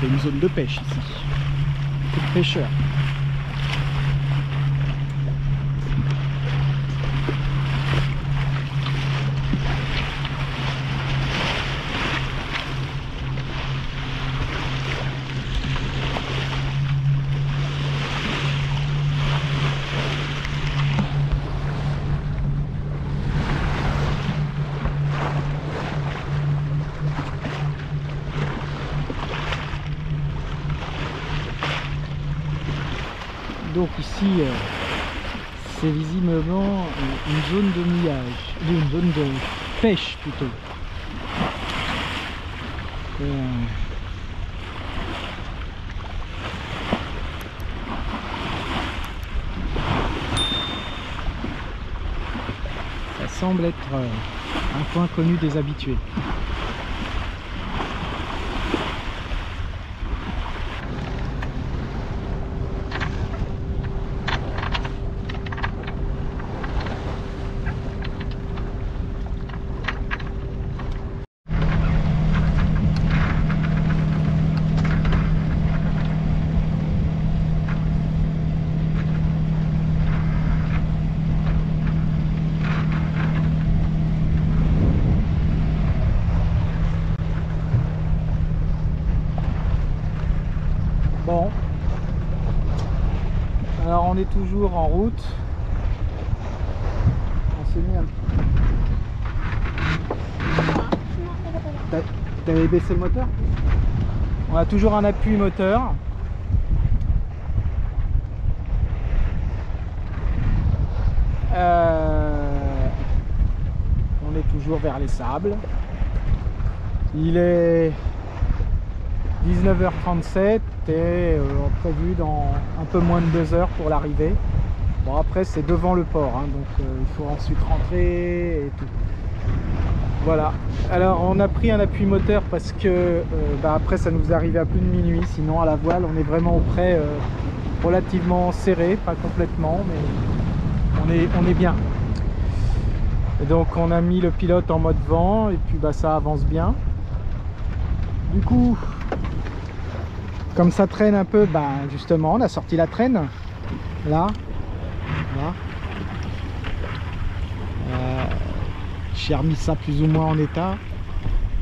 c'est une zone de pêche ici. Beaucoup de pêcheurs. Donc ici, c'est visiblement une zone de mouillage, une zone de pêche plutôt. Ça semble être un point connu des habitués. Bon, alors on est toujours en route. On s'est mis un... T'avais baissé le moteur? On a toujours un appui moteur. On est toujours vers les sables. Il est 19h37 et prévu dans un peu moins de 2 heures pour l'arrivée. Bon, après c'est devant le port, hein, donc il faut ensuite rentrer et tout. Voilà, alors on a pris un appui moteur parce que après ça nous arrivait à plus de minuit, sinon à la voile on est vraiment au près, relativement serré, pas complètement, mais on est bien. Et donc on a mis le pilote en mode vent et puis ça avance bien. Du coup, comme ça traîne un peu, justement on a sorti la traîne là, voilà. J'ai remis ça plus ou moins en état.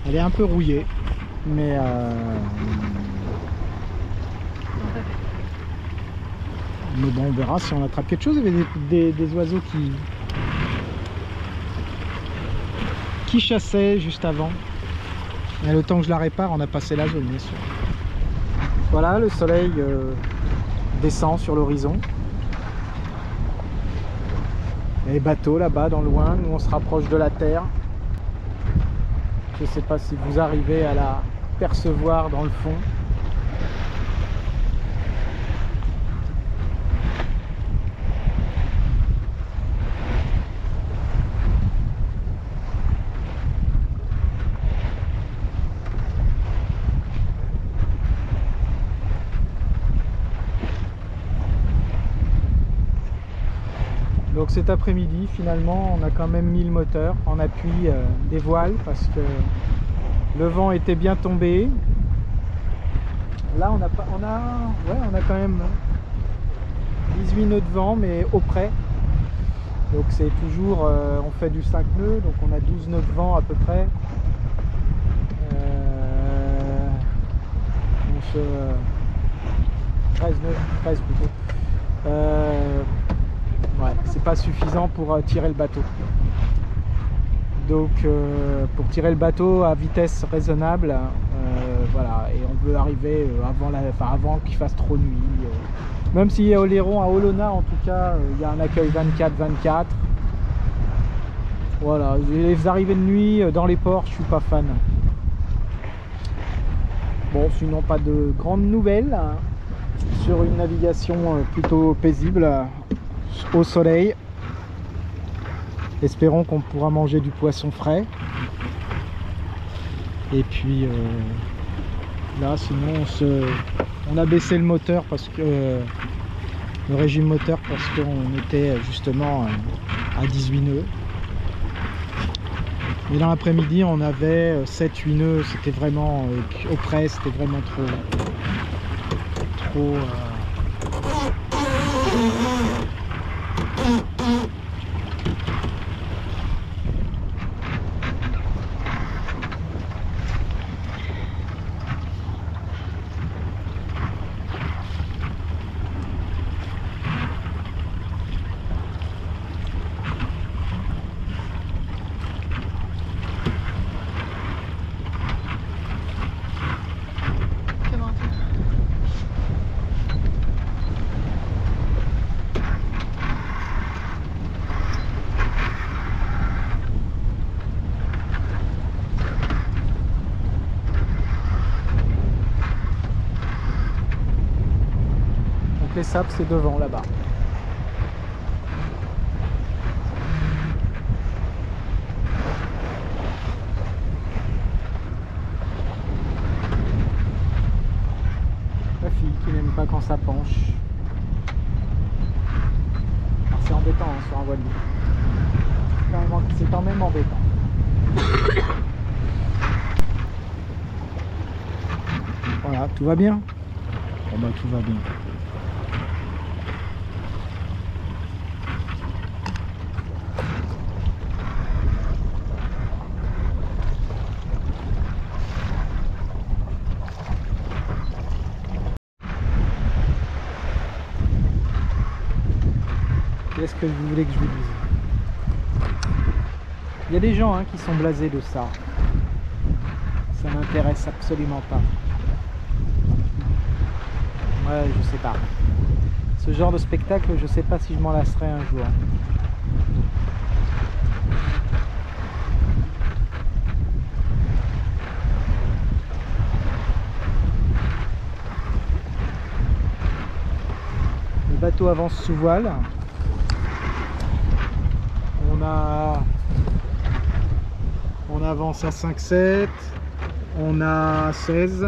Elle est un peu rouillée, mais bon, on verra si on attrape quelque chose. Il y avait des oiseaux qui chassaient juste avant. Et le temps que je la répare, on a passé la zone, bien sûr. Voilà, le soleil descend sur l'horizon. Et les bateaux là-bas dans le loin, nous on se rapproche de la terre. Je ne sais pas si vous arrivez à la percevoir dans le fond. Donc cet après-midi, finalement, on a quand même mis le moteur en appui des voiles parce que le vent était bien tombé. Là, on a quand même 18 nœuds de vent, mais au près. Donc c'est toujours, on fait du 5 nœuds, donc on a 12 nœuds de vent à peu près. 13 nœuds, 13 plutôt. Ouais, c'est pas suffisant pour tirer le bateau. Donc pour tirer le bateau à vitesse raisonnable, voilà, et on veut arriver avant qu'il fasse trop nuit. Même s'il y a Oléron à Olona, en tout cas, il y a un accueil 24-24. Voilà, les arrivées de nuit dans les ports, je suis pas fan. Bon, sinon pas de grandes nouvelles, hein, sur une navigation plutôt paisible. Au soleil. Espérons qu'on pourra manger du poisson frais. Et puis là, sinon on a baissé le moteur parce que le régime moteur parce qu'on était justement à 18 nœuds. Et dans l'après-midi, on avait 7-8 nœuds. C'était vraiment au près, c'était vraiment trop. trop... Les sables, c'est devant là-bas. La fille qui n'aime pas quand ça penche. C'est embêtant hein, sur un voilier. C'est quand même embêtant. Voilà, tout va bien. Bon bah tout va bien. Qu'est-ce que vous voulez que je vous dise? Il y a des gens hein, qui sont blasés de ça. Ça m'intéresse absolument pas. Ouais, je sais pas. Ce genre de spectacle, je sais pas si je m'en lasserai un jour. Le bateau avance sous voile. On avance à 5-7, on a 16,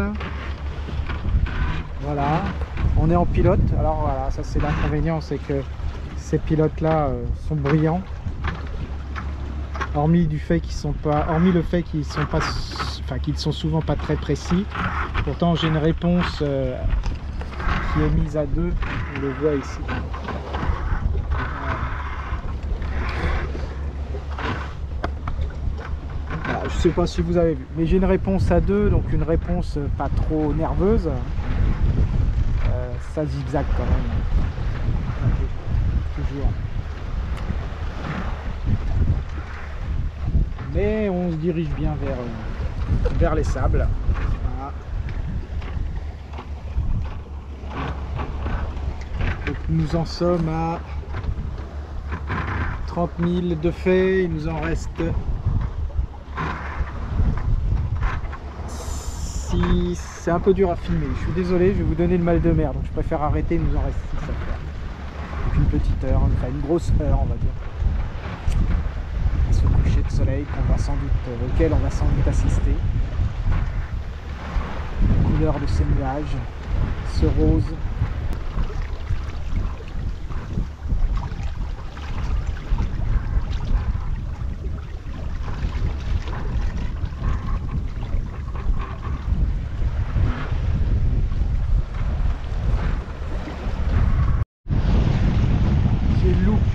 voilà, on est en pilote. Alors voilà, ça c'est l'inconvénient, c'est que ces pilotes là sont brillants, hormis le fait qu'ils sont pas, enfin qu'ils sont souvent pas très précis. Pourtant j'ai une réponse qui est mise à 2, on le voit ici. Je sais pas si vous avez vu, mais j'ai une réponse à 2, donc une réponse pas trop nerveuse. Ça zigzag quand même. Toujours. Mais on se dirige bien vers les sables. Voilà. Donc nous en sommes à 30 000 de fait, il nous en reste 6. C'est un peu dur à filmer, je suis désolé, je vais vous donner le mal de mer, donc je préfère arrêter, il nous en reste 6 à faire. Donc une petite heure, enfin une grosse heure on va dire. Ce coucher de soleil auquel on va sans doute assister. La couleur de ces nuages, ce rose.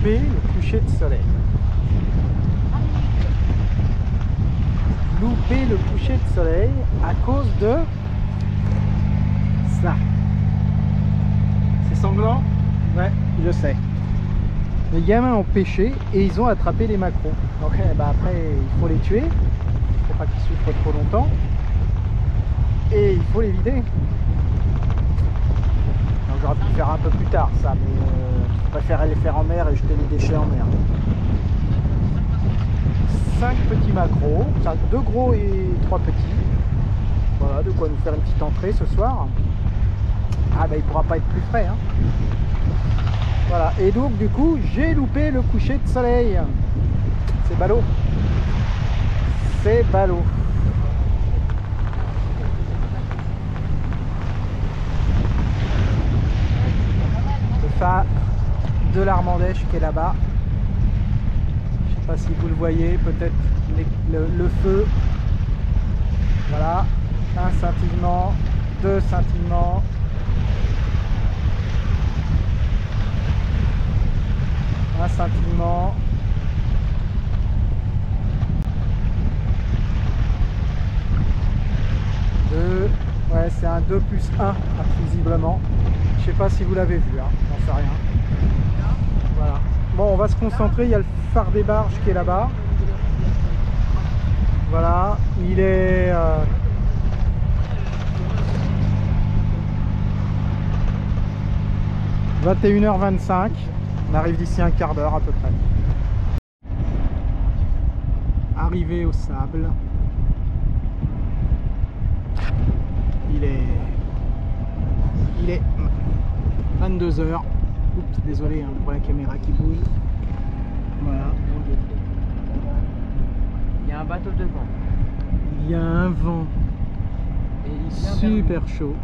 Le coucher de soleil. Louper le coucher de soleil à cause de ça. C'est sanglant? Ouais, je sais. Les gamins ont pêché et ils ont attrapé les maquereaux. Donc bah après il faut les tuer. Il faut pas qu'ils souffrent trop longtemps. Et il faut les vider. Donc j'aurais pu le faire un peu plus tard ça, mais je préférais les faire en mer et jeter les déchets en mer. 5 petits maquereaux, 2 gros et 3 petits. Voilà, de quoi nous faire une petite entrée ce soir. Ah bah il pourra pas être plus frais hein. Voilà, et donc du coup j'ai loupé le coucher de soleil. C'est ballot. C'est ballot. Le phare de l'Armandèche qui est là-bas. Je sais pas si vous le voyez, peut-être le feu. Voilà, un scintillement, 2 scintillements. scintillement. Ouais, c'est un 2+1 visiblement. Je sais pas si vous l'avez vu, hein, j'en sais rien. Voilà. Bon, on va se concentrer. Il y a le phare des Barges qui est là-bas. Voilà, il est 21h25. On arrive d'ici un quart d'heure à peu près. Arrivé au sable. Il est 22h. Oups, désolé hein, pour la caméra qui bouge. Voilà. Il y a un bateau devant. Il y a un vent Et il vient super chaud.